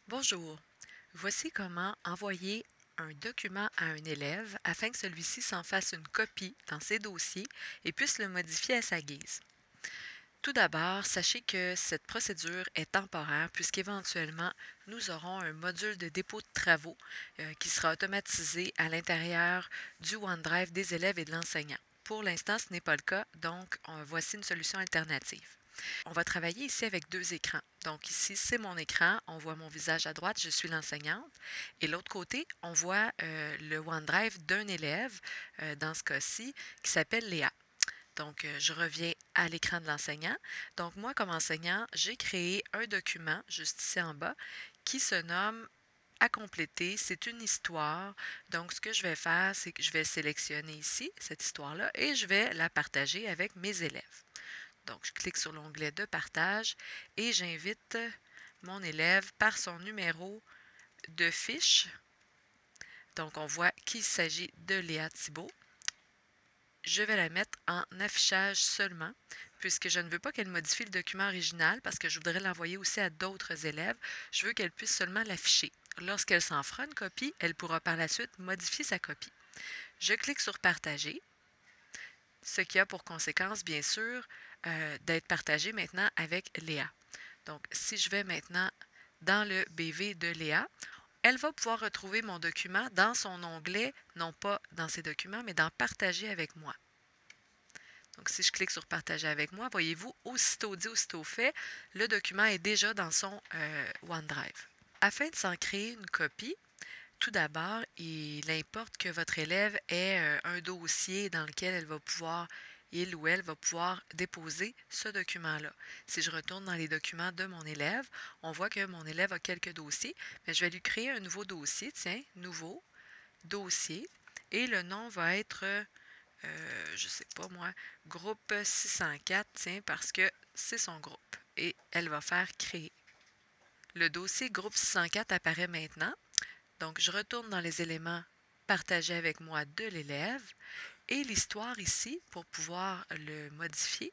Bonjour. Voici comment envoyer un document à un élève afin que celui-ci s'en fasse une copie dans ses dossiers et puisse le modifier à sa guise. Tout d'abord, sachez que cette procédure est temporaire puisqu'éventuellement, nous aurons un module de dépôt de travaux qui sera automatisé à l'intérieur du OneDrive des élèves et de l'enseignant. Pour l'instant, ce n'est pas le cas, donc voici une solution alternative. On va travailler ici avec deux écrans. Donc ici, c'est mon écran. On voit mon visage à droite, je suis l'enseignante. Et l'autre côté, on voit le OneDrive d'un élève, dans ce cas-ci, qui s'appelle Léa. Donc, je reviens à l'écran de l'enseignant. Donc, moi, comme enseignant, j'ai créé un document, juste ici en bas, qui se nomme à compléter. C'est une histoire. Donc, ce que je vais faire, c'est que je vais sélectionner ici cette histoire-là et je vais la partager avec mes élèves. Donc, je clique sur l'onglet de partage et j'invite mon élève par son numéro de fiche. Donc, on voit qu'il s'agit de Léa Thibault. Je vais la mettre en affichage seulement, puisque je ne veux pas qu'elle modifie le document original parce que je voudrais l'envoyer aussi à d'autres élèves. Je veux qu'elle puisse seulement l'afficher. Lorsqu'elle s'en fera une copie, elle pourra par la suite modifier sa copie. Je clique sur Partager, ce qui a pour conséquence, bien sûr, d'être partagé maintenant avec Léa. Donc, si je vais maintenant dans le BV de Léa, elle va pouvoir retrouver mon document dans son onglet, non pas dans ses documents, mais dans Partager avec moi. Donc, si je clique sur Partager avec moi, voyez-vous, aussitôt dit, aussitôt fait, le document est déjà dans son OneDrive. Afin de s'en créer une copie, tout d'abord, il importe que votre élève ait un dossier dans lequel il ou elle va pouvoir déposer ce document-là. Si je retourne dans les documents de mon élève, on voit que mon élève a quelques dossiers, mais je vais lui créer un nouveau dossier, tiens, nouveau dossier, et le nom va être, je ne sais pas moi, groupe 604, tiens, parce que c'est son groupe, et elle va faire créer. Le dossier groupe 604 apparaît maintenant. Donc, je retourne dans les éléments partagés avec moi de l'élève et l'histoire ici, pour pouvoir le modifier,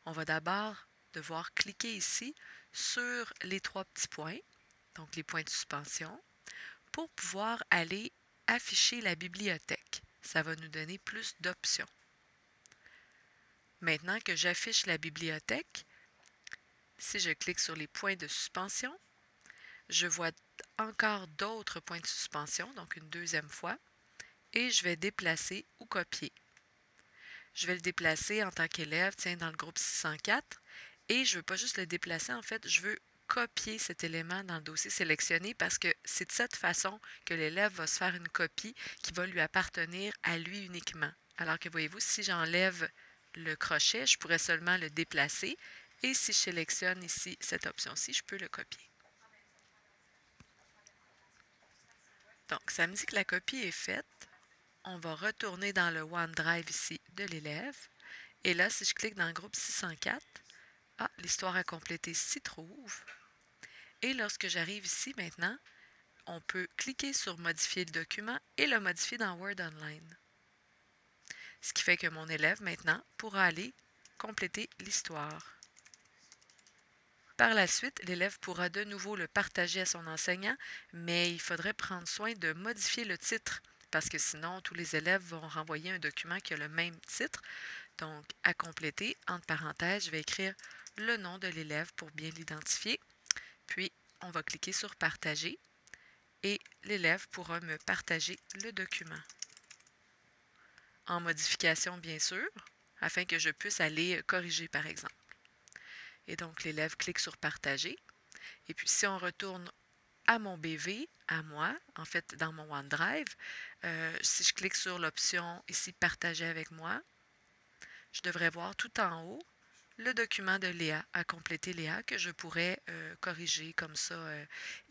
on va d'abord devoir cliquer ici sur les trois petits points, donc les points de suspension, pour pouvoir aller afficher la bibliothèque. Ça va nous donner plus d'options. Maintenant que j'affiche la bibliothèque, si je clique sur les points de suspension, je vois encore d'autres points de suspension, donc une deuxième fois, et je vais déplacer ou copier. Je vais le déplacer en tant qu'élève, tiens, dans le groupe 604, et je ne veux pas juste le déplacer, en fait, je veux copier cet élément dans le dossier sélectionné parce que c'est de cette façon que l'élève va se faire une copie qui va lui appartenir à lui uniquement. Alors que voyez-vous, si j'enlève le crochet, je pourrais seulement le déplacer, et si je sélectionne ici cette option-ci, je peux le copier. Donc, ça me dit que la copie est faite. On va retourner dans le OneDrive ici de l'élève. Et là, si je clique dans le groupe 604, l'histoire à compléter s'y trouve. Et lorsque j'arrive ici maintenant, on peut cliquer sur modifier le document et le modifier dans Word Online. Ce qui fait que mon élève maintenant pourra aller compléter l'histoire. Par la suite, l'élève pourra de nouveau le partager à son enseignant, mais il faudrait prendre soin de modifier le titre parce que sinon, tous les élèves vont renvoyer un document qui a le même titre. Donc, à compléter, entre parenthèses, je vais écrire le nom de l'élève pour bien l'identifier. Puis, on va cliquer sur Partager et l'élève pourra me partager le document. En modification, bien sûr, afin que je puisse aller corriger, par exemple. Et donc, l'élève clique sur Partager. Et puis, si on retourne à mon BV, à moi, en fait, dans mon OneDrive, si je clique sur l'option ici « Partager avec moi », je devrais voir tout en haut le document de Léa, à compléter Léa, que je pourrais corriger comme ça.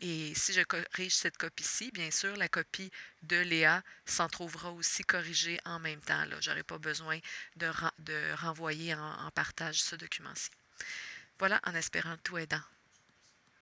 Et si je corrige cette copie-ci, bien sûr, la copie de Léa s'en trouvera aussi corrigée en même temps. Je n'aurai pas besoin de renvoyer en partage ce document-ci. Voilà, en espérant tout aidant.